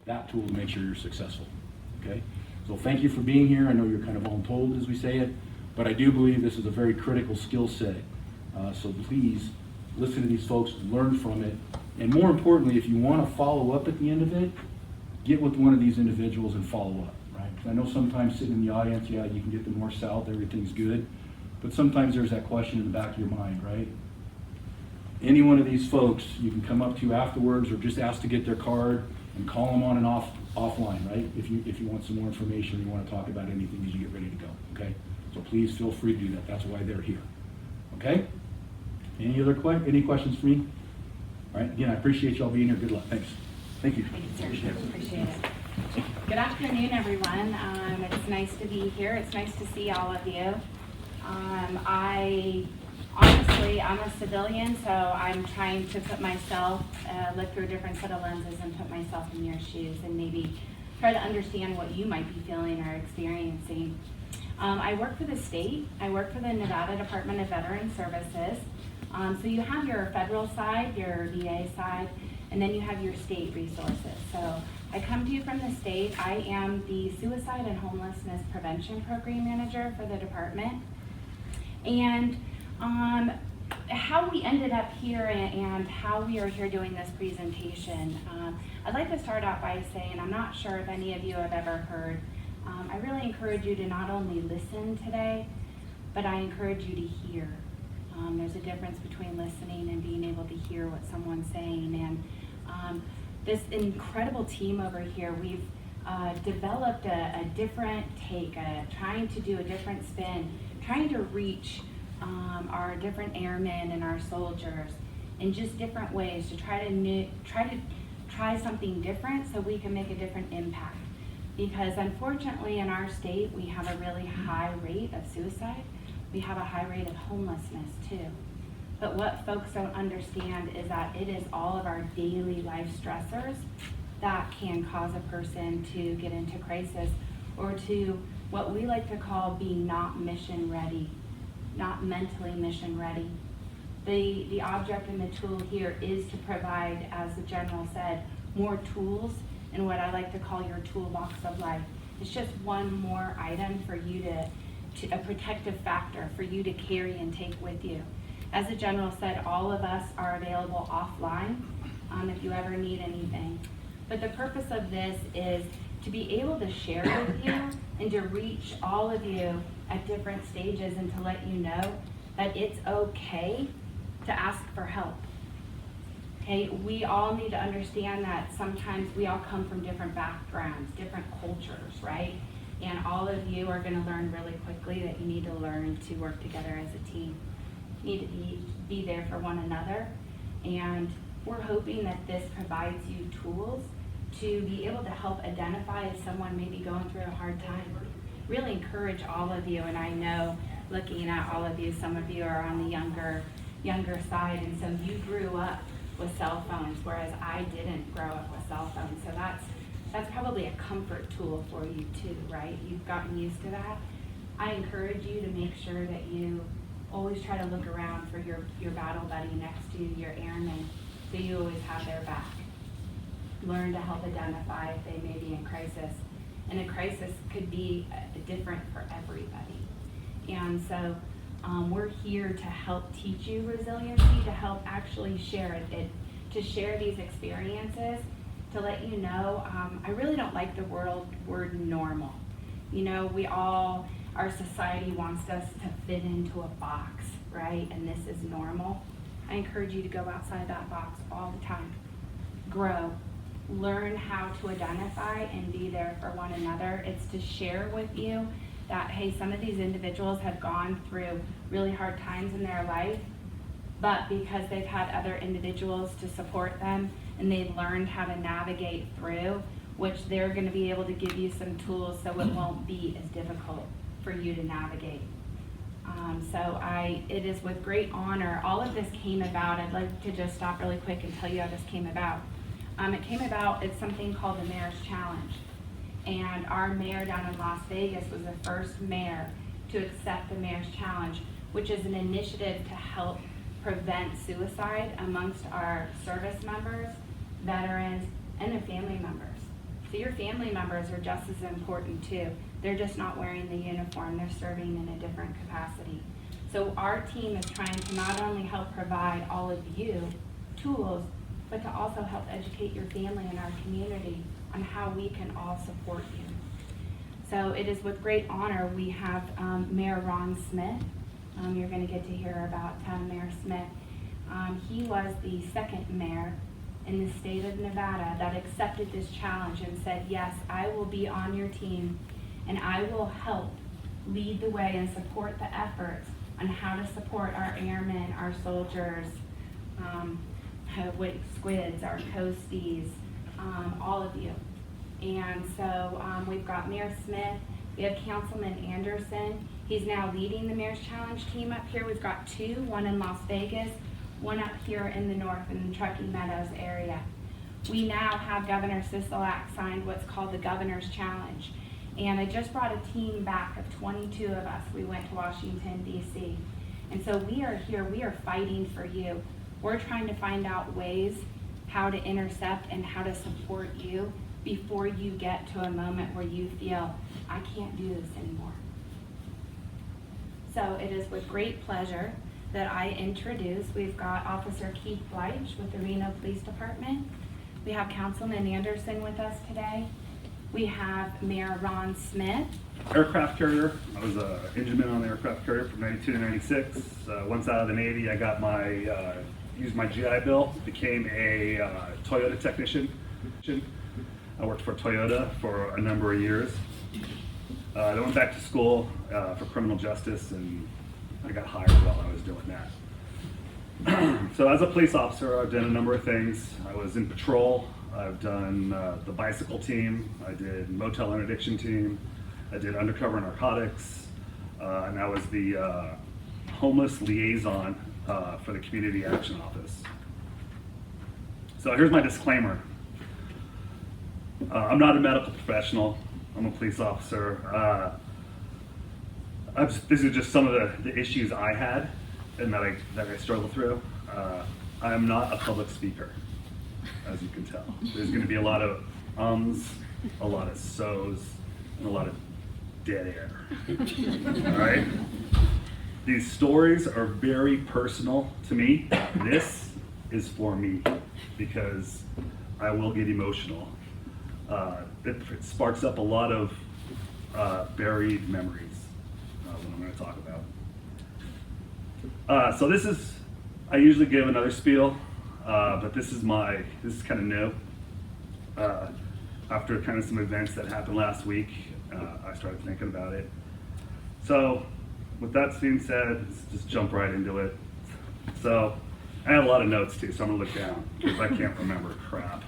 that tool to make sure you're successful, okay? So thank you for being here. I know you're kind of voluntold as we say it, but I do believe this is a very critical skill set. So please listen to these folks, learn from it, and more importantly, if you want to follow up at the end of it, get with one of these individuals and follow up, right? Because I know sometimes sitting in the audience, yeah, you can get the north-south, everything's good, but sometimes there's that question in the back of your mind, right? Any one of these folks you can come up to afterwards or just ask to get their card and call them on and offline, right? If you want some more information, you want to talk about anything as you get ready to go, okay? So please feel free to do that. That's why they're here, okay? Any questions for me? All right, again, I appreciate y'all being here. Good luck. Thanks. Thank you. Thank you, sir. Appreciate it. Good afternoon, everyone. It's nice to be here. It's nice to see all of you. I'm a civilian, so I'm trying to put myself, look through a different set of lenses and put myself in your shoes and maybe try to understand what you might be feeling or experiencing. I work for the state. I work for the Nevada Department of Veteran Services. So you have your federal side, your VA side, and then you have your state resources. So I come to you from the state. I am the Suicide and Homelessness Prevention Program Manager for the department. And how we ended up here and how we are here doing this presentation, I'd like to start out by saying I'm not sure if any of you have ever heard. I really encourage you to not only listen today, but I encourage you to hear. There's a difference between listening and being able to hear what someone's saying. And this incredible team over here, we've developed a different take, trying to do a different spin, trying to reach our different airmen and our soldiers in just different ways to try something different so we can make a different impact. Because unfortunately in our state we have a really high rate of suicide. We have a high rate of homelessness too. But what folks don't understand is that it is all of our daily life stressors that can cause a person to get into crisis or to what we like to call being not mission ready, not mentally mission ready. The object and the tool here is to provide, as the general said, more tools in what I like to call your toolbox of life. It's just one more item for you to a protective factor for you to carry and take with you. As the general said, all of us are available offline if you ever need anything. But the purpose of this is to be able to share with you and to reach all of you at different stages and to let you know that it's okay to ask for help. Okay, we all need to understand that sometimes we all come from different backgrounds, different cultures, right? And all of you are going to learn really quickly that you need to learn to work together as a team. You need to be there for one another. And we're hoping that this provides you tools to be able to help identify if someone may be going through a hard time. Really encourage all of you, and I know looking at all of you, some of you are on the younger side, and so you grew up with cell phones, whereas I didn't grow up with cell phones. So that's probably a comfort tool for you too, right? You've gotten used to that. I encourage you to make sure that you always try to look around for your battle buddy next to you, your airman, so you always have their back. Learn to help identify if they may be in crisis. And a crisis could be different for everybody. And so we're here to help teach you resiliency, to help actually share it, to share these experiences, to let you know, I really don't like the word normal. You know, our society wants us to fit into a box, right? And this is normal. I encourage you to go outside that box all the time. Grow. Learn how to identify and be there for one another. It's to share with you that, hey, some of these individuals have gone through really hard times in their life, but because they've had other individuals to support them and they've learned how to navigate through, which they're going to be able to give you some tools so it won't be as difficult for you to navigate. It is with great honor. All of this came about. I'd like to just stop really quick and tell you how this came about. It came about, it's something called the Mayor's Challenge. And our mayor down in Las Vegas was the first mayor to accept the Mayor's Challenge, which is an initiative to help prevent suicide amongst our service members, veterans, and their family members. So your family members are just as important too. They're just not wearing the uniform, they're serving in a different capacity. So our team is trying to not only help provide all of you tools, but to also help educate your family and our community on how we can all support you. So it is with great honor we have Mayor Ron Smith. You're going to get to hear about Mayor Smith. He was the second mayor in the state of Nevada that accepted this challenge and said, yes, I will be on your team and I will help lead the way and support the efforts on how to support our airmen, our soldiers, squids, our coasties, all of you. And so we've got Mayor Smith, we have Councilman Anderson. He's now leading the Mayor's Challenge team up here. We've got two, one in Las Vegas, one up here in the north in the Truckee Meadows area. We now have Governor Sisolak signed what's called the Governor's Challenge. And I just brought a team back of 22 of us. We went to Washington, D.C. And so we are here, we are fighting for you. We're trying to find out ways how to intercept and how to support you before you get to a moment where you feel, I can't do this anymore. So it is with great pleasure that I introduce, we've got Officer Keith Bleich with the Reno Police Department. We have Councilman Anderson with us today. We have Mayor Ron Smith. Aircraft carrier. I was an engineman on the aircraft carrier from 92 to 96. Once out of the Navy, I got used my GI Bill, became a Toyota technician. I worked for Toyota for a number of years. I went back to school for criminal justice, and I got hired while I was doing that. So as a police officer, I've done a number of things. I was in patrol. I've done the bicycle team. I did motel interdiction team. I did undercover narcotics. And I was the homeless liaison for the Community Action Office. So here's my disclaimer. I'm not a medical professional. I'm a police officer. This is just some of the issues I had and that I struggle through. I am not a public speaker, as you can tell. There's going to be a lot of ums, a lot of so's, and a lot of dead air. All right? These stories are very personal to me. This is for me because I will get emotional. It sparks up a lot of buried memories what I'm going to talk about. So this is, I usually give another spiel, but this is kind of new. After kind of some events that happened last week, I started thinking about it. So with that being said, let's just jump right into it. So I have a lot of notes too, so I'm gonna look down because I can't remember crap.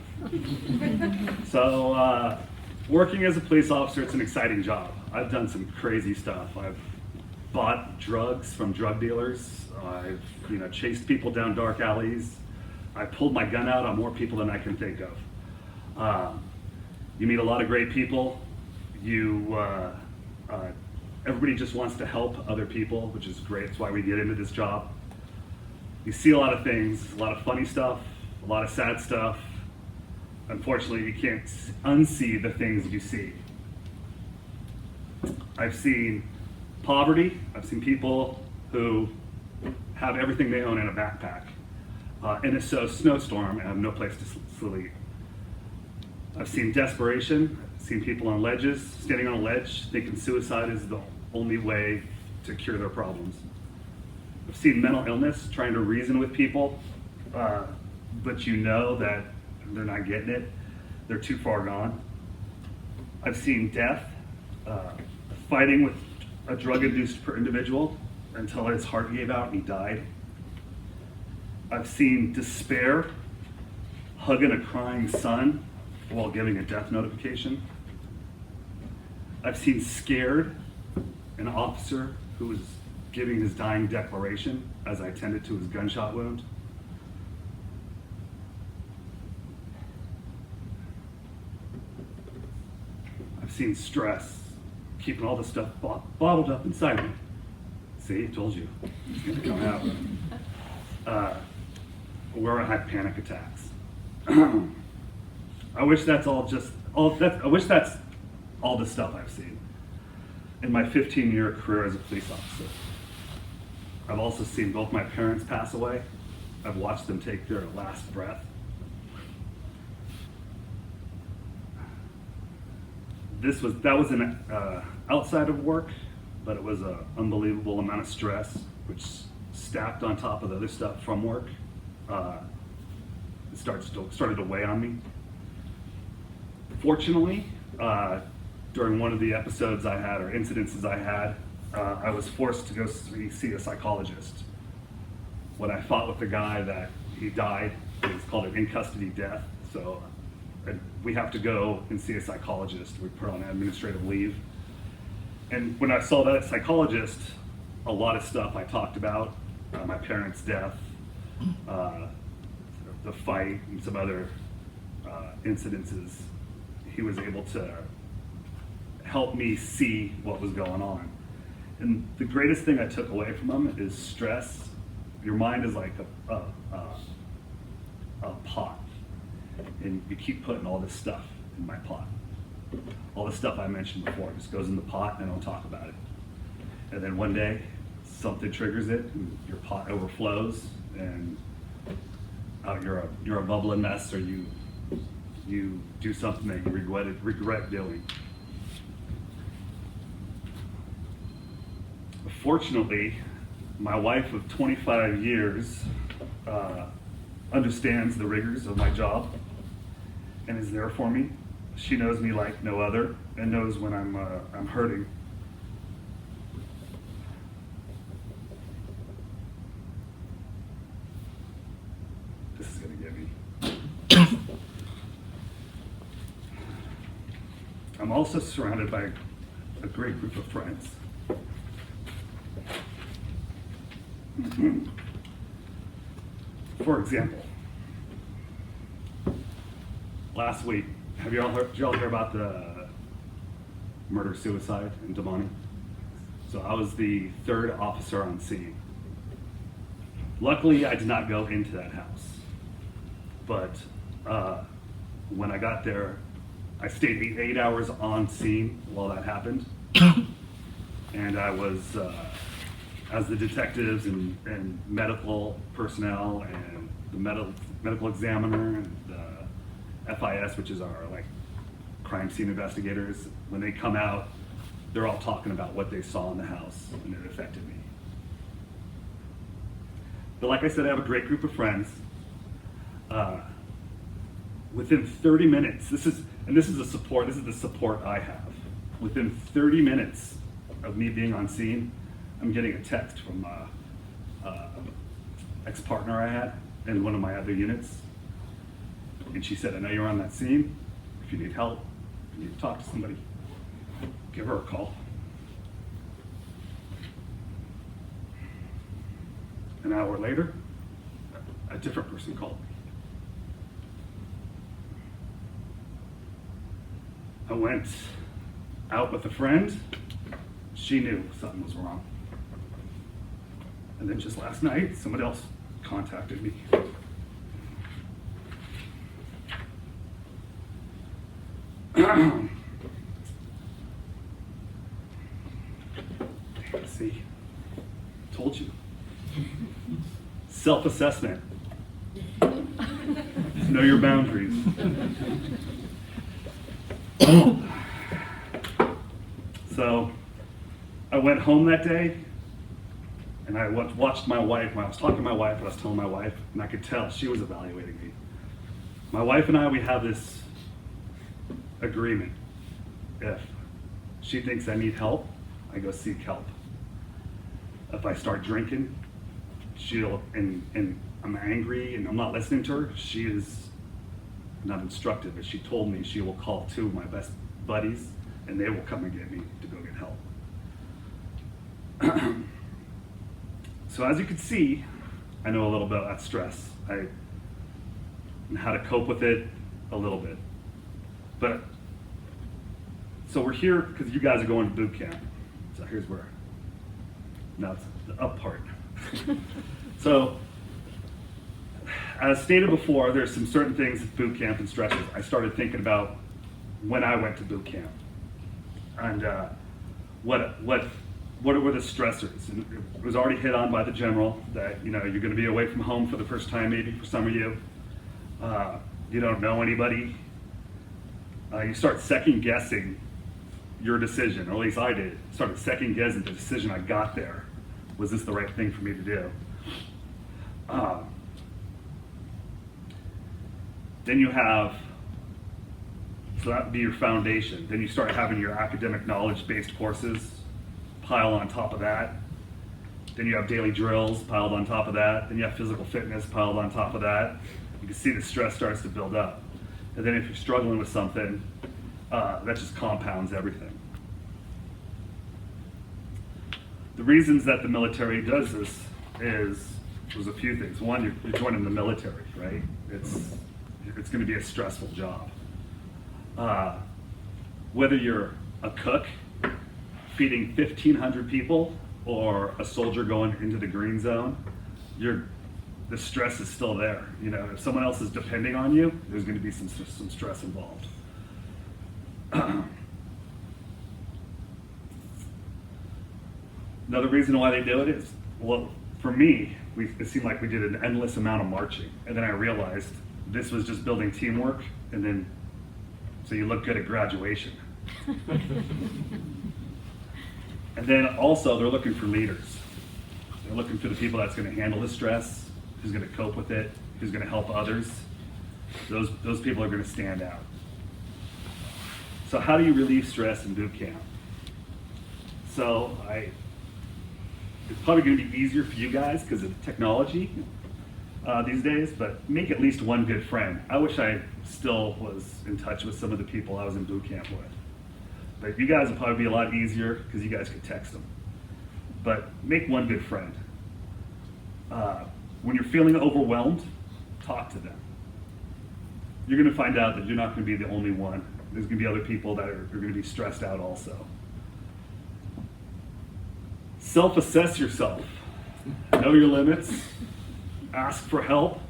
So working as a police officer, it's an exciting job. I've done some crazy stuff. I've bought drugs from drug dealers. I've chased people down dark alleys. I pulled my gun out on more people than I can think of. You meet a lot of great people. Everybody just wants to help other people, which is great. That's why we get into this job. You see a lot of things, a lot of funny stuff, a lot of sad stuff. Unfortunately, you can't unsee the things you see. I've seen poverty. I've seen people who have everything they own in a backpack in a snowstorm and have no place to sleep. I've seen desperation. I've seen people on ledges, standing on a ledge, thinking suicide is the only way to cure their problems. I've seen mental illness, trying to reason with people, but you know that they're not getting it. They're too far gone. I've seen death, fighting with a drug-induced individual until his heart gave out and he died. I've seen despair, hugging a crying son while giving a death notification. I've seen scared, an officer who was giving his dying declaration as I tended to his gunshot wound. I've seen stress, keeping all the stuff bottled up inside me. See, I told you, it's gonna come out. Where I had panic attacks. I wish that's all just I wish that's all the stuff I've seen in my 15-year career as a police officer. I've also seen both my parents pass away. I've watched them take their last breath. That was an outside of work, but it was an unbelievable amount of stress, which stacked on top of the other stuff from work. It started to weigh on me. Fortunately, during one of the episodes I had, or incidences I had, I was forced to go see a psychologist. When I fought with the guy that he died, it was called an in-custody death. So we have to go and see a psychologist. We put on administrative leave. And when I saw that psychologist, a lot of stuff I talked about, my parents' death, the fight, and some other incidences, he was able to help me see what was going on. And the greatest thing I took away from him is stress. Your mind is like a pot, and you keep putting all this stuff in my pot. All the stuff I mentioned before just goes in the pot, and I don't talk about it. And then one day, something triggers it, and your pot overflows, and you're a bubbling mess, or you do something that you regret doing. Fortunately, my wife of 25 years understands the rigors of my job and is there for me. She knows me like no other and knows when I'm hurting. This is gonna get me. I'm also surrounded by a great group of friends. For example, last week, did y'all hear about the murder-suicide in Damani? So I was the third officer on scene. Luckily, I did not go into that house. But when I got there, I stayed 8 hours on scene while that happened. And I was, as the detectives and medical personnel and the medical examiner and the FIS, which is our crime scene investigators, when they come out, they're all talking about what they saw in the house and it affected me. But like I said, I have a great group of friends. Within 30 minutes, this is the support I have. Within 30 minutes of me being on scene, I'm getting a text from ex-partner I had in one of my other units. And she said, I know you're on that scene. If you need help, if you need to talk to somebody, give her a call. An hour later, a different person called me. I went out with a friend. She knew something was wrong. And then just last night, somebody else contacted me. See, told you. Self-assessment. Know your boundaries. So I went home that day and I watched my wife. When I was talking to my wife, I was telling my wife, and I could tell she was evaluating me. My wife and I, we have this agreement. If she thinks I need help, I go seek help. If I start drinking, and I'm angry and I'm not listening to her, she is not instructive, but she told me she will call two of my best buddies and they will come and get me to go get help. So as you can see, I know a little bit about stress. And how to cope with it a little bit. But, so we're here because you guys are going to boot camp. So here's where, now it's the up part. So, as stated before, there's some certain things at boot camp and stresses. I started thinking about when I went to boot camp. And what were the stressors? And it was already hit on by the general that, you know, you're going to be away from home for the first time, maybe for some of you. You don't know anybody. You start second guessing your decision, or at least I did. Started second guessing the decision I got there. Was this the right thing for me to do? Then you have, so that would be your foundation. Then you start having your academic knowledge-based courses pile on top of that. Then you have daily drills piled on top of that. Then you have physical fitness piled on top of that. You can see the stress starts to build up. And then if you're struggling with something, that just compounds everything. The reasons that the military does this there's a few things. One, you're joining the military, right? It's going to be a stressful job. Whether you're a cook feeding 1,500 people or a soldier going into the green zone, the stress is still there. You know, if someone else is depending on you, there's going to be some stress involved. Another reason why they do it is, well, for me, it seemed like we did an endless amount of marching, and then I realized this was just building teamwork, and then so you look good at graduation. And then also they're looking for leaders. They're looking for the people that's going to handle the stress, who's going to cope with it, who's going to help others. Those people are going to stand out. So how do you relieve stress in boot camp? So it's probably going to be easier for you guys because of technology these days, but make at least one good friend. I wish I still was in touch with some of the people I was in boot camp with. But you guys will probably be a lot easier because you guys could text them. But make one good friend. When you're feeling overwhelmed, talk to them. You're going to find out that you're not going to be the only one. There's going to be other people that are going to be stressed out also. Self-assess yourself. Know your limits. Ask for help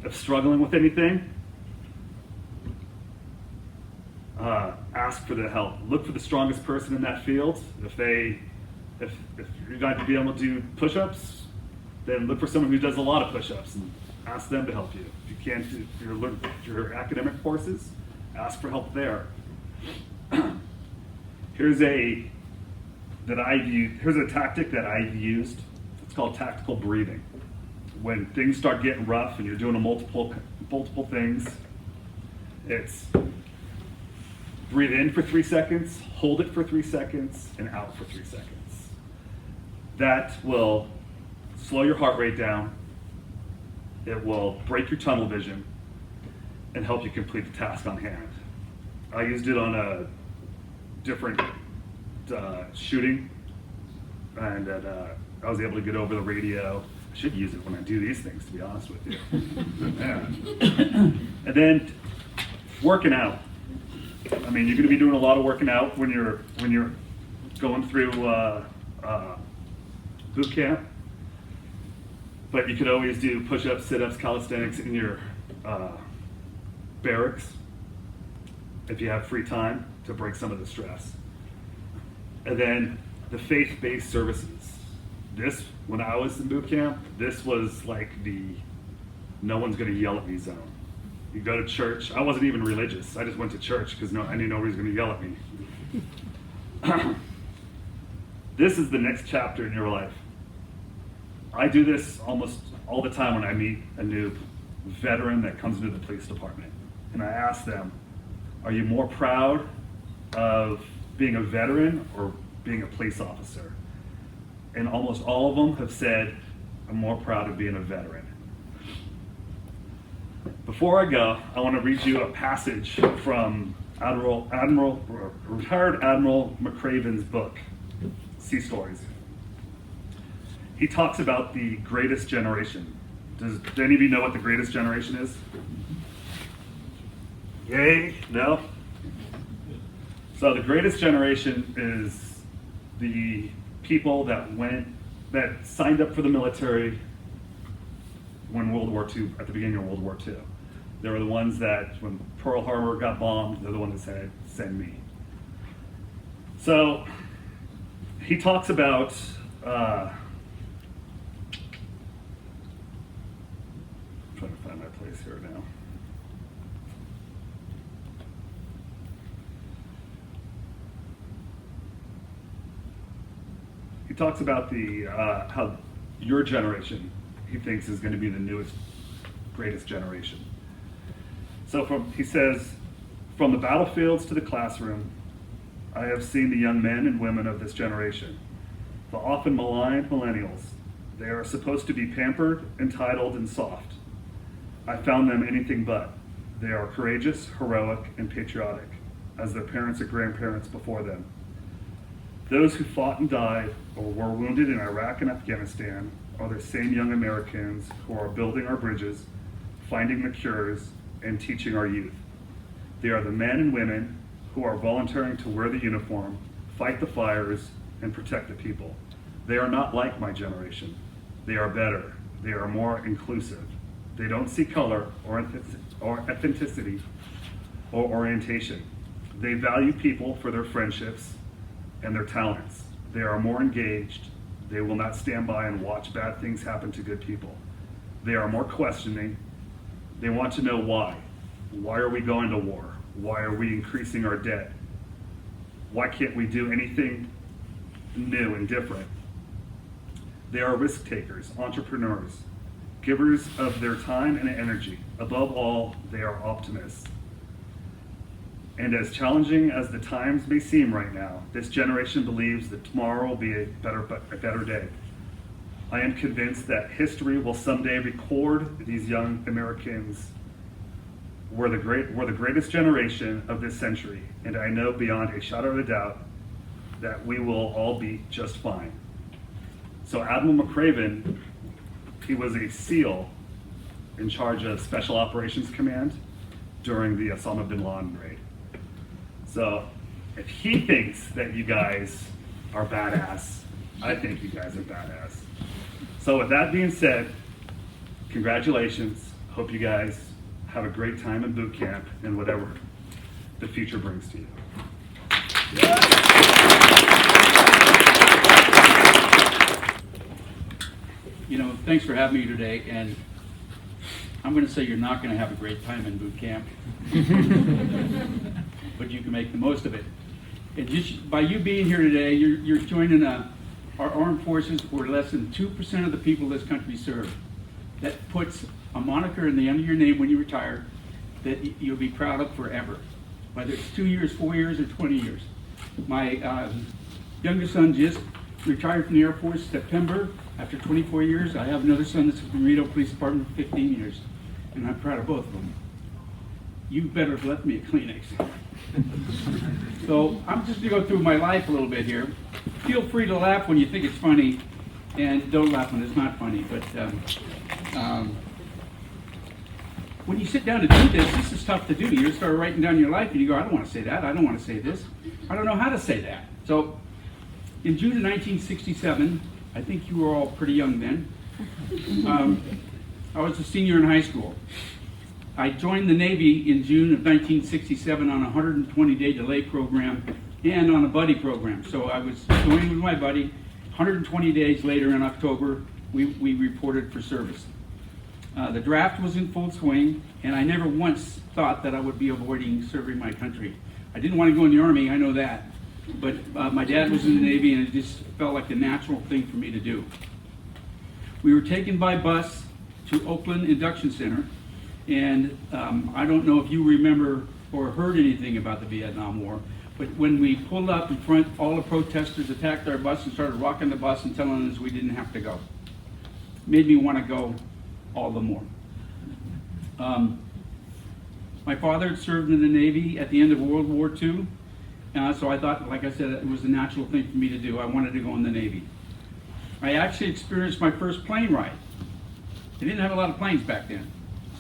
if struggling with anything. Ask for the help. Look for the strongest person in that field. If you're not going to be able to do push-ups, then look for someone who does a lot of push-ups and ask them to help you. If you can't do your academic courses, ask for help there. Here's a tactic that I've used. It's called tactical breathing. When things start getting rough and you're doing multiple things, it's breathe in for 3 seconds, hold it for 3 seconds, and out for 3 seconds. That will slow your heart rate down. It will break your tunnel vision and help you complete the task on hand. I used it on a different shooting, and I was able to get over the radio. I should use it when I do these things, to be honest with you. Yeah. And then working out. I mean, you're going to be doing a lot of working out when you're going through boot camp. But you could always do push-ups, sit-ups, calisthenics in your barracks if you have free time to break some of the stress. And then the faith-based services. This, when I was in boot camp, this was like the no one's going to yell at me zone. You go to church. I wasn't even religious. I just went to church because I knew nobody was going to yell at me. This is the next chapter in your life. I do this almost all the time when I meet a new veteran that comes into the police department. And I ask them, are you more proud of being a veteran or being a police officer? And almost all of them have said, I'm more proud of being a veteran. Before I go, I want to read you a passage from retired Admiral McCraven's book, Sea Stories. He talks about the greatest generation. Does any of you know what the greatest generation is? Yay? No? So the greatest generation is the people that signed up for the military when World War II, at the beginning of World War II. They were the ones that, when Pearl Harbor got bombed, they're the ones that said, send me. So he talks about I'm trying to find my place here now. He talks about the how your generation, he thinks, is going to be the newest, greatest generation. So he says, from the battlefields to the classroom, I have seen the young men and women of this generation, the often maligned millennials. They are supposed to be pampered, entitled, and soft. I found them anything but. They are courageous, heroic, and patriotic, as their parents and grandparents before them. Those who fought and died or were wounded in Iraq and Afghanistan are the same young Americans who are building our bridges, finding the cures, and teaching our youth. They are the men and women who are volunteering to wear the uniform, fight the fires, and protect the people. They are not like my generation. They are better. They are more inclusive. They don't see color or ethnicity or orientation. They value people for their friendships and their talents. They are more engaged. They will not stand by and watch bad things happen to good people. They are more questioning. They want to know why. Why are we going to war? Why are we increasing our debt? Why can't we do anything new and different? They are risk takers, entrepreneurs, givers of their time and energy. Above all, they are optimists. And as challenging as the times may seem right now, this generation believes that tomorrow will be a better day. I am convinced that history will someday record these young Americans were the greatest generation of this century, and I know beyond a shadow of a doubt that we will all be just fine. So Admiral McCraven, he was a SEAL in charge of Special Operations Command during the Osama bin Laden raid. So if he thinks that you guys are badass, I think you guys are badass. So with that being said, congratulations. Hope you guys have a great time in boot camp and whatever the future brings to you. You know, thanks for having me today, and I'm going to say you're not going to have a great time in boot camp, but you can make the most of it. And just by you being here today, you're joining our armed forces, where less than 2% of the people this country serve. That puts a moniker in the end of your name when you retire that you'll be proud of forever, whether it's 2 years, 4 years, or 20 years. My youngest son just retired from the Air Force September after 24 years. I have another son that's in the Reno Police Department for 15 years, and I'm proud of both of them. You better have left me a Kleenex. So I'm just going to go through my life a little bit here. Feel free to laugh when you think it's funny, and don't laugh when it's not funny. But when you sit down to do this is tough to do. You start writing down your life, and you go, I don't want to say that. I don't want to say this. I don't know how to say that. So in June of 1967, I think you were all pretty young then, I was a senior in high school. I joined the Navy in June of 1967 on a 120-day delay program and on a buddy program. So I was going with my buddy. 120 days later in October, we reported for service. The draft was in full swing, and I never once thought that I would be avoiding serving my country. I didn't want to go in the Army, I know that. But my dad was in the Navy, and it just felt like the natural thing for me to do. We were taken by bus to Oakland Induction Center, and I don't know if you remember or heard anything about the Vietnam War, but when we pulled up in front, all the protesters attacked our bus and started rocking the bus and telling us we didn't have to go. Made me want to go all the more. My father had served in the Navy at the end of World War II, so I thought, like I said, it was the natural thing for me to do. I wanted to go in the Navy. I actually experienced my first plane ride. They didn't have a lot of planes back then.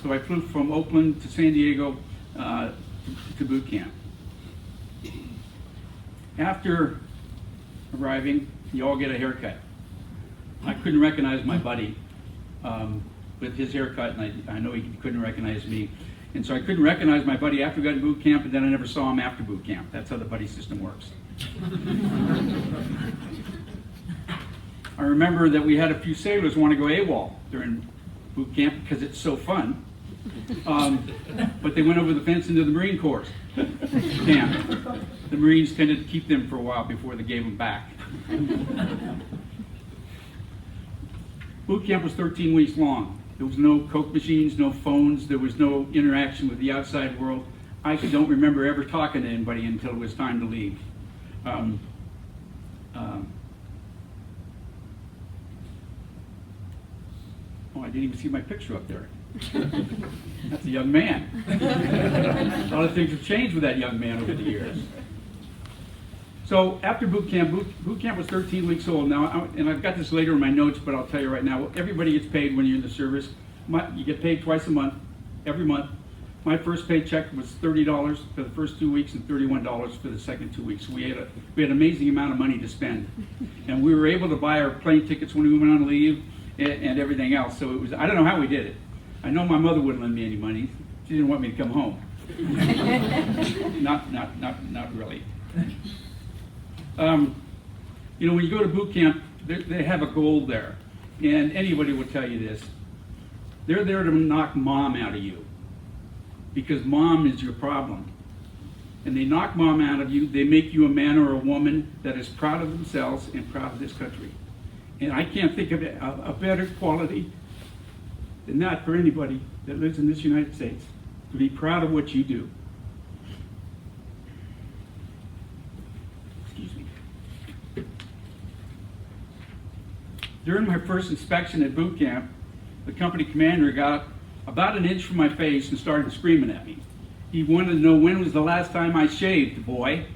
So I flew from Oakland to San Diego to boot camp. After arriving, you all get a haircut. I couldn't recognize my buddy with his haircut, and I know he couldn't recognize me. And so I couldn't recognize my buddy after we got in boot camp, and then I never saw him after boot camp. That's how the buddy system works. I remember that we had a few sailors want to go AWOL during boot camp because it's so fun. But they went over the fence into the Marine Corps camp. The Marines tended to keep them for a while before they gave them back. Boot camp was 13 weeks long. There was no Coke machines, no phones, there was no interaction with the outside world. I don't remember ever talking to anybody until it was time to leave. Oh, I didn't even see my picture up there. That's a young man. A lot of things have changed with that young man over the years. So after boot camp was 13 weeks old now, and I've got this later in my notes, but I'll tell you right now, everybody gets paid when you're in the service. You get paid twice a month, every month. My first paycheck was $30 for the first 2 weeks and $31 for the second 2 weeks. We had an amazing amount of money to spend. And we were able to buy our plane tickets when we went on leave and everything else. So it was, I don't know how we did it. I know my mother wouldn't lend me any money. She didn't want me to come home. Not really. You know, when you go to boot camp, they have a goal there. And anybody will tell you this. They're there to knock mom out of you. Because mom is your problem. And they knock mom out of you, they make you a man or a woman that is proud of themselves and proud of this country. And I can't think of a better quality than that for anybody that lives in this United States, to be proud of what you do. Excuse me. During my first inspection at boot camp, the company commander got about an inch from my face and started screaming at me. He wanted to know when was the last time I shaved, boy.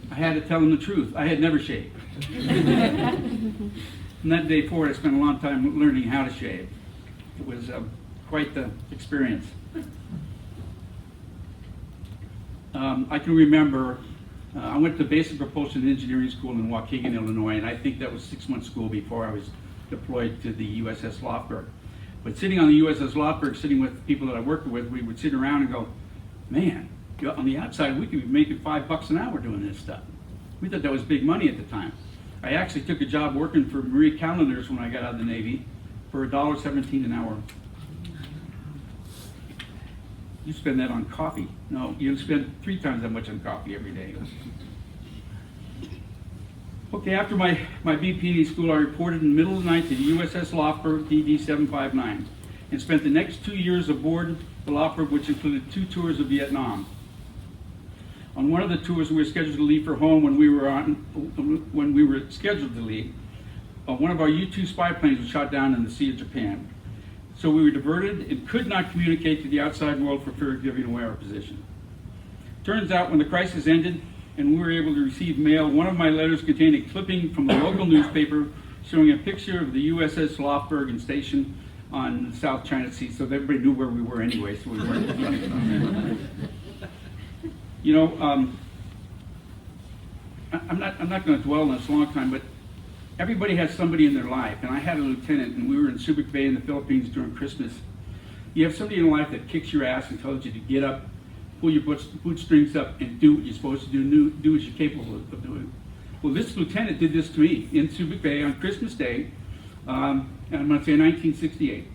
I had to tell him the truth. I had never shaved. And that day forward, I spent a long time learning how to shave. It was quite the experience. I can remember, I went to basic propulsion engineering school in Waukegan, Illinois, and I think that was 6-month school before I was deployed to the USS Lofberg. But sitting on the USS Lofberg, sitting with people that I worked with, we would sit around and go, man, on the outside we could be making $5 an hour doing this stuff. We thought that was big money at the time. I actually took a job working for Marie Callender's when I got out of the Navy for $1.17 an hour. You spend that on coffee. No, you spend 3 times that much on coffee every day. Okay, after my BP school, I reported in the middle of the night to the USS Lofberg DD-759 and spent the next 2 years aboard the Lofberg, which included 2 tours of Vietnam. On one of the tours, we were scheduled to leave for home when we were scheduled to leave. One of our U-2 spy planes was shot down in the Sea of Japan. So we were diverted and could not communicate to the outside world for fear of giving away our position. Turns out when the crisis ended and we were able to receive mail, one of my letters contained a clipping from the local newspaper showing a picture of the USS Lofberg and station on the South China Sea, so that everybody knew where we were anyway, so we weren't. You know, I'm not going to dwell on this a long time, but everybody has somebody in their life, and I had a lieutenant, and we were in Subic Bay in the Philippines during Christmas. You have somebody in your life that kicks your ass and tells you to get up, pull your bootstrings up, and do what you're supposed to do, do what you're capable of doing. Well, this lieutenant did this to me in Subic Bay on Christmas Day, and I'm going to say 1968.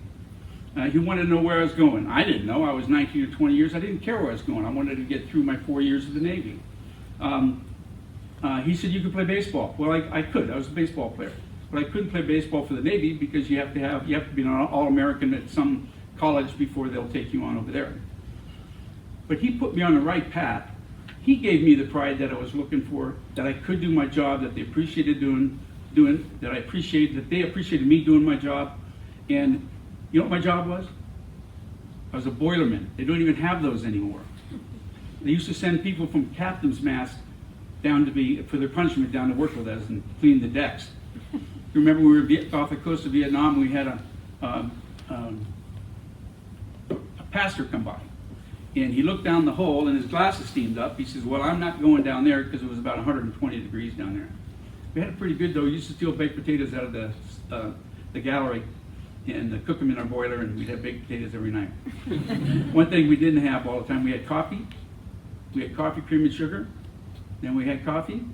He wanted to know where I was going. I didn't know. I was 19 or 20 years. I didn't care where I was going. I wanted to get through my 4 years of the Navy. He said, you could play baseball. Well, I could. I was a baseball player. But I couldn't play baseball for the Navy because you have to be an All-American at some college before they'll take you on over there. But he put me on the right path. He gave me the pride that I was looking for, that I could do my job, that they appreciated doing, that they appreciated me doing my job. And you know what my job was? I was a boilerman. They don't even have those anymore. They used to send people from captain's mast down for their punishment down to work with us and clean the decks. You remember we were off the coast of Vietnam, we had a pastor come by. And he looked down the hole and his glasses steamed up. He says, well, I'm not going down there because it was about 120 degrees down there. We had it pretty good though. We used to steal baked potatoes out of the gallery. and cook them in our boiler, and we'd have baked potatoes every night. One thing we didn't have all the time, we had coffee. We had coffee, cream, and sugar. Then we had coffee.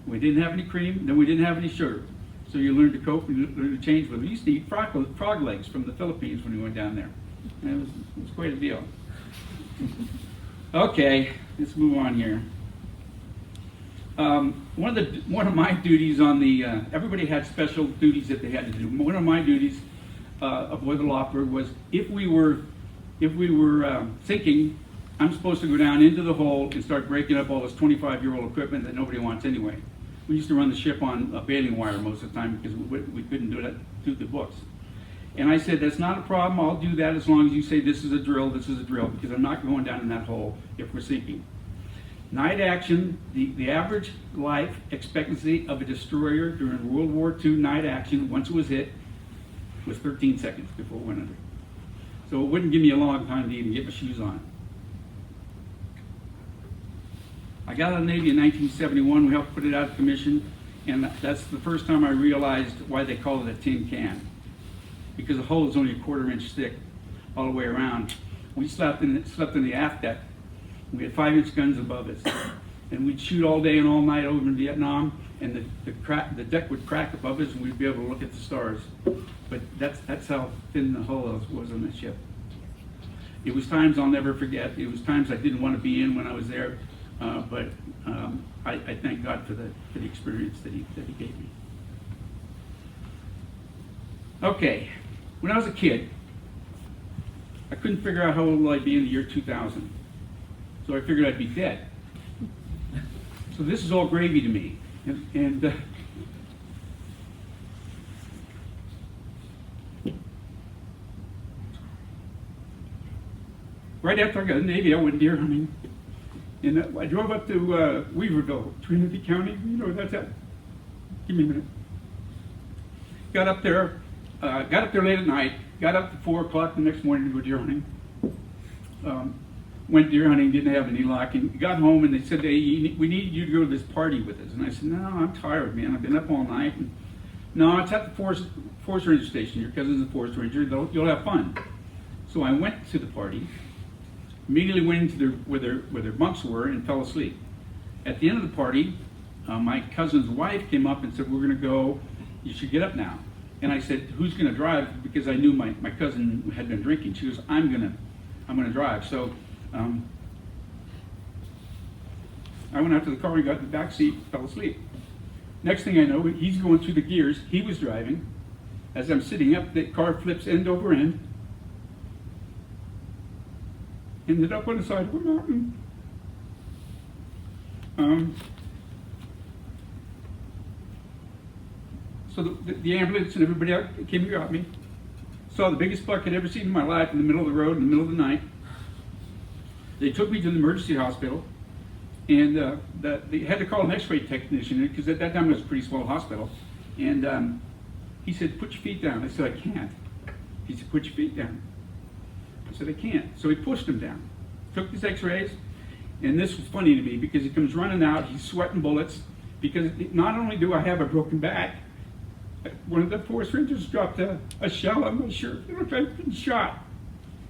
We didn't have any cream. Then we didn't have any sugar. So you learned to cope, you learned to change with it. We used to eat frog legs from the Philippines when we went down there. And it was quite a deal. Okay, let's move on here. One of my duties on the everybody had special duties that they had to do. One of my duties aboard the Lockbird was if we were sinking, I'm supposed to go down into the hole and start breaking up all this 25-year-old equipment that nobody wants anyway. We used to run the ship on a baling wire most of the time because we couldn't do the books. And I said, that's not a problem, I'll do that as long as you say this is a drill, because I'm not going down in that hole if we're sinking. Night action, the average life expectancy of a destroyer during World War II night action, once it was hit, was 13 seconds before it went under. So it wouldn't give me a long time to even get my shoes on. I got out of the Navy in 1971, we helped put it out of commission, and that's the first time I realized why they call it a tin can. Because the hull is only a 1/4 inch thick all the way around. We slept in the aft deck. We had 5-inch guns above us. And we'd shoot all day and all night over in Vietnam, and the deck would crack above us and we'd be able to look at the stars. But that's how thin the hull was on the ship. It was times I'll never forget. It was times I didn't want to be in when I was there, but I thank God for the experience that he gave me. Okay, when I was a kid, I couldn't figure out how old I'd be in the year 2000. So I figured I'd be dead. So this is all gravy to me. And right after I got in the Navy, I went deer hunting. And I drove up to Weaverville, Trinity County. You know where that's at? Give me a minute. Got up there late at night, got up at 4 o'clock the next morning to go deer hunting. Went deer hunting, didn't have any luck, and got home and they said, hey, we need you to go to this party with us. And I said, no, I'm tired, man. I've been up all night. And, no, it's at the Forest Ranger Station. Your cousin's a Forest Ranger. You'll have fun. So I went to the party, immediately went into where their bunks were and fell asleep. At the end of the party, my cousin's wife came up and said, we're going to go. You should get up now. And I said, who's going to drive? Because I knew my cousin had been drinking. She goes, I'm going to drive. So I went out to the car, he got in the back seat, fell asleep. Next thing I know, he's going through the gears. He was driving. As I'm sitting up, the car flips end over end. Ended up on the side of a mountain. So the ambulance and everybody out came and got me. Saw the biggest buck I'd ever seen in my life in the middle of the road, in the middle of the night. They took me to the emergency hospital, and they had to call an x-ray technician, because at that time it was a pretty small hospital. And he said, put your feet down. I said, I can't. He said, put your feet down. I said, I can't. So he pushed him down, took his x-rays, and this was funny to me, because he comes running out, he's sweating bullets, because not only do I have a broken back, one of the Forest Rangers dropped a shell on my shirt. It looked like I'd been shot.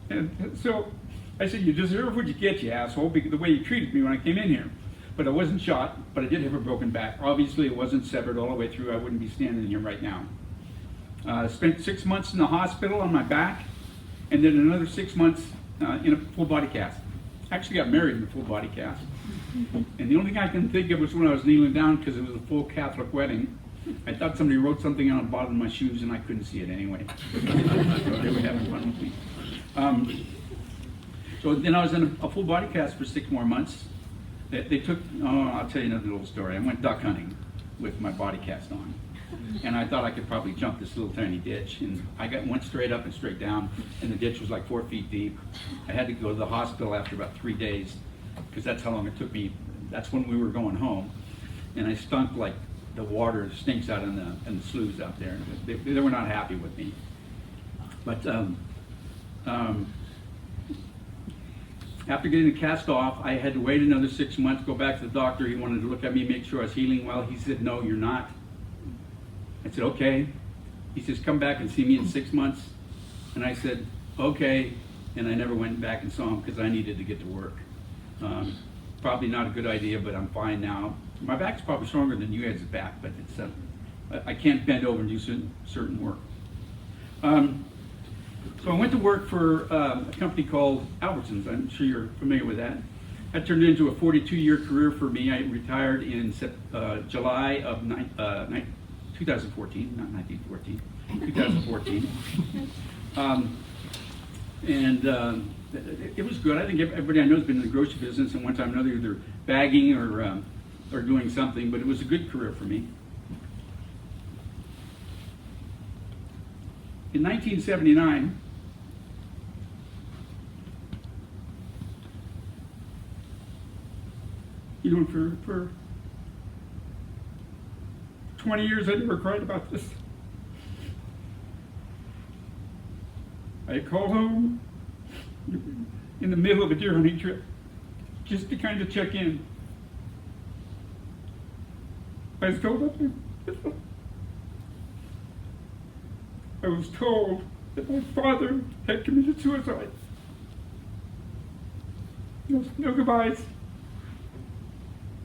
And so I said, you deserve what you get, you asshole, because the way you treated me when I came in here. But I wasn't shot, but I did have a broken back. Obviously, it wasn't severed all the way through. I wouldn't be standing here right now. Spent 6 months in the hospital on my back, and then another 6 months in a full body cast. Actually got married in a full body cast. And the only thing I can think of was when I was kneeling down, because it was a full Catholic wedding. I thought somebody wrote something on the bottom of my shoes, and I couldn't see it anyway. So they were having fun with me. So then I was in a full body cast for 6 more months. They took, I'll tell you another little story. I went duck hunting with my body cast on. And I thought I could probably jump this little tiny ditch. And I went straight up and straight down, and the ditch was like 4 feet deep. I had to go to the hospital after about 3 days, because that's how long it took me. That's when we were going home. And I stunk like the water stinks out in the sloughs out there. They were not happy with me. But after getting the cast off, I had to wait another 6 months, go back to the doctor. He wanted to look at me, make sure I was healing well. He said, no, you're not. I said, okay. He says, come back and see me in 6 months. And I said, okay, and I never went back and saw him because I needed to get to work. Probably not a good idea, but I'm fine now. My back's probably stronger than you guys' back, but it's I can't bend over and do certain work. So I went to work for a company called Albertsons. I'm sure you're familiar with that. That turned into a 42-year career for me. I retired in July of 2014, not 1914, 2014. It was good. I think everybody I know has been in the grocery business and one time or another either bagging or doing something, but it was a good career for me. In 1979, you know, for 20 years I never cried about this. I called home in the middle of a deer hunting trip just to kind of check in. I was told that my father had committed suicide. No goodbyes.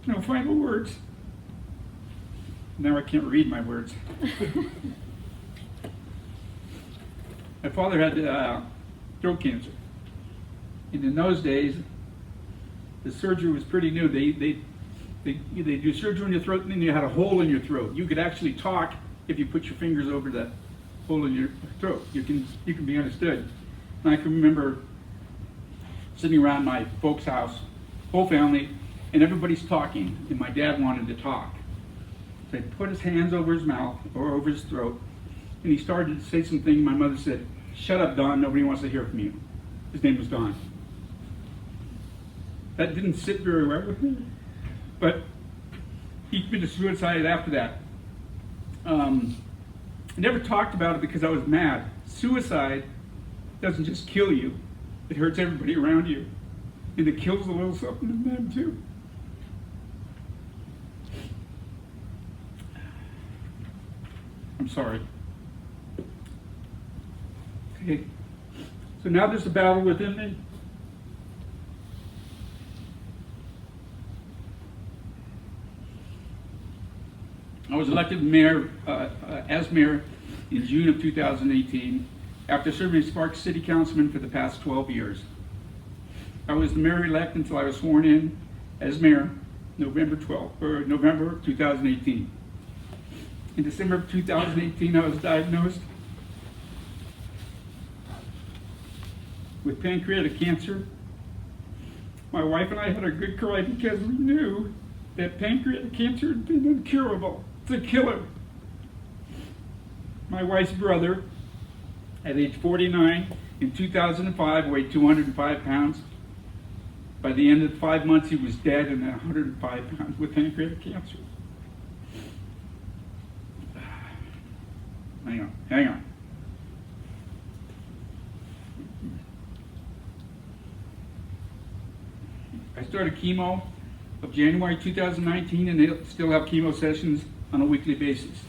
No final words. Now I can't read my words. My father had throat cancer. And in those days, the surgery was pretty new. They do surgery in your throat, and then you had a hole in your throat. You could actually talk if you put your fingers over that hole in your throat. You can be understood. And I can remember sitting around my folks' house, whole family, and everybody's talking, and my dad wanted to talk. So he put his hands over his mouth or over his throat, and he started to say something. My mother said, "Shut up, Don, nobody wants to hear from you." His name was Don. That didn't sit very well with me, but he committed suicide after that. I never talked about it because I was mad. Suicide doesn't just kill you, it hurts everybody around you, and it kills a little something in them too. I'm sorry. Okay. So now there's a battle within me. I was elected mayor, as mayor in June of 2018 after serving as Sparks City Councilman for the past 12 years. I was the mayor-elect until I was sworn in as mayor November 2018. In December of 2018, I was diagnosed with pancreatic cancer. My wife and I had a good cry because we knew that pancreatic cancer had been incurable. It's a killer. My wife's brother, at age 49, in 2005, weighed 205 pounds. By the end of 5 months, he was dead and at 105 pounds with pancreatic cancer. Hang on. I started chemo of January 2019, and they still have chemo sessions on a weekly basis.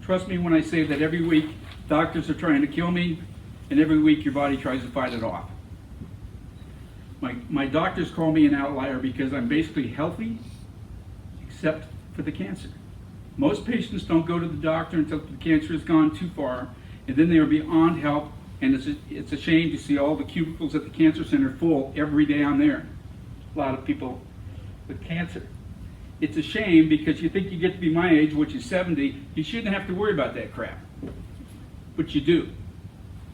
Trust me when I say that every week doctors are trying to kill me, and every week your body tries to fight it off. My doctors call me an outlier because I'm basically healthy, except for the cancer. Most patients don't go to the doctor until the cancer has gone too far, and then they are beyond help, and it's a shame to see all the cubicles at the cancer center full every day I'm there. A lot of people with cancer. It's a shame because you think you get to be my age, which is 70, you shouldn't have to worry about that crap. But you do.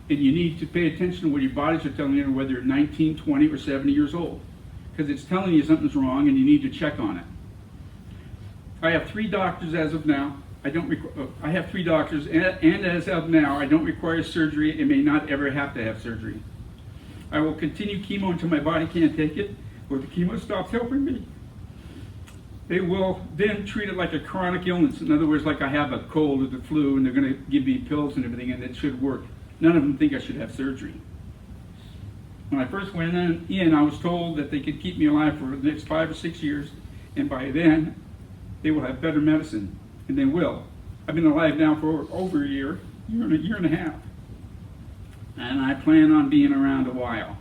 And you need to pay attention to what your bodies are telling you, whether you're 19, 20, or 70 years old. Because it's telling you something's wrong and you need to check on it. I have 3 doctors as of now. I have 3 doctors, and as of now, I don't require surgery and may not ever have to have surgery. I will continue chemo until my body can't take it, or the chemo stops helping me. They will then treat it like a chronic illness. In other words, like I have a cold or the flu, and they're going to give me pills and everything, and it should work. None of them think I should have surgery. When I first went in, I was told that they could keep me alive for the next 5 or 6 years, and by then, they will have better medicine, and they will. I've been alive now for over a year and a half. and I plan on being around a while.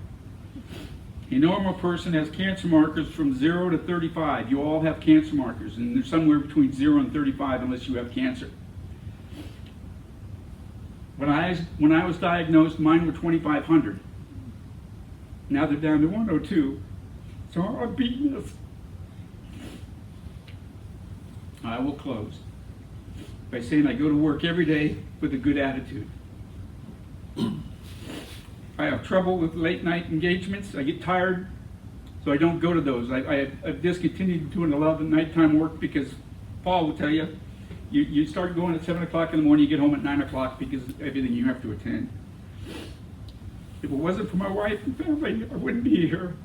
A normal person has cancer markers from 0 to 35. You all have cancer markers, and they're somewhere between 0 and 35 unless you have cancer. When I was diagnosed, mine were 2,500. Now they're down to 102. So I'm beating this. I will close by saying I go to work every day with a good attitude. I have trouble with late night engagements. I get tired, so I don't go to those. I've discontinued doing a lot of the nighttime work because Paul will tell you, you start going at 7 o'clock in the morning, you get home at 9 o'clock because of everything you have to attend. If it wasn't for my wife and family, I wouldn't be here.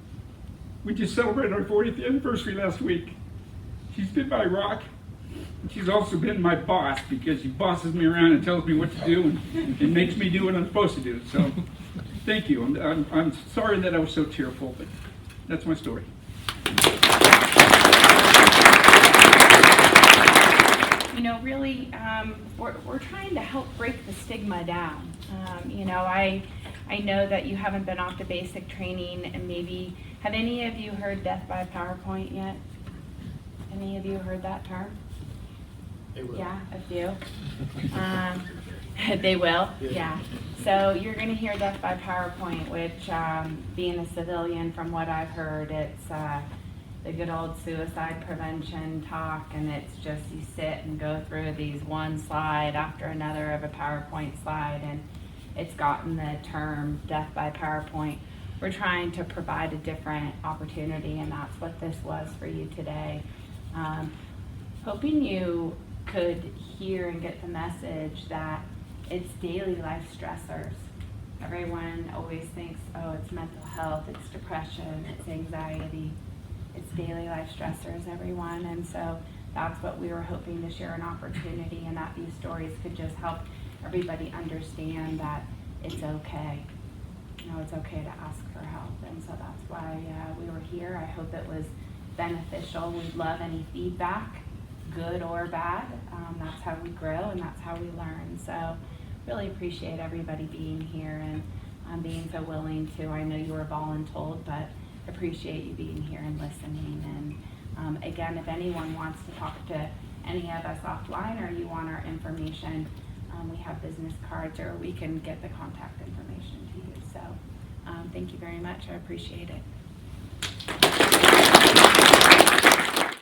We just celebrated our 40th anniversary last week. She's been my rock. And she's also been my boss because she bosses me around and tells me what to do and makes me do what I'm supposed to do. So thank you. I'm sorry that I was so tearful, but that's my story. You know, really, we're trying to help break the stigma down. You know, I know that you haven't been off to basic training, and maybe, have any of you heard death by PowerPoint yet? Any of you heard that term? They will. Yeah, a few. They will, yeah. So you're going to hear death by PowerPoint, which, being a civilian, from what I've heard, it's the good old suicide prevention talk, and it's just you sit and go through these one slide after another of a PowerPoint slide, and it's gotten the term death by PowerPoint. We're trying to provide a different opportunity, and that's what this was for you today. Hoping you could hear and get the message that it's daily life stressors. Everyone always thinks, oh, it's mental health, it's depression, it's anxiety. It's daily life stressors, everyone. And so that's what we were hoping to share, an opportunity, and that these stories could just help everybody understand that it's okay. You know, it's okay to ask for help. And so that's why we were here. I hope it was beneficial. We'd love any feedback, good or bad. That's how we grow and that's how we learn. So really appreciate everybody being here and being so willing to. I know you were voluntold, but appreciate you being here and listening. And again, if anyone wants to talk to any of us offline, or you want our information, we have business cards, or we can get the contact information to you. So thank you very much. I appreciate it.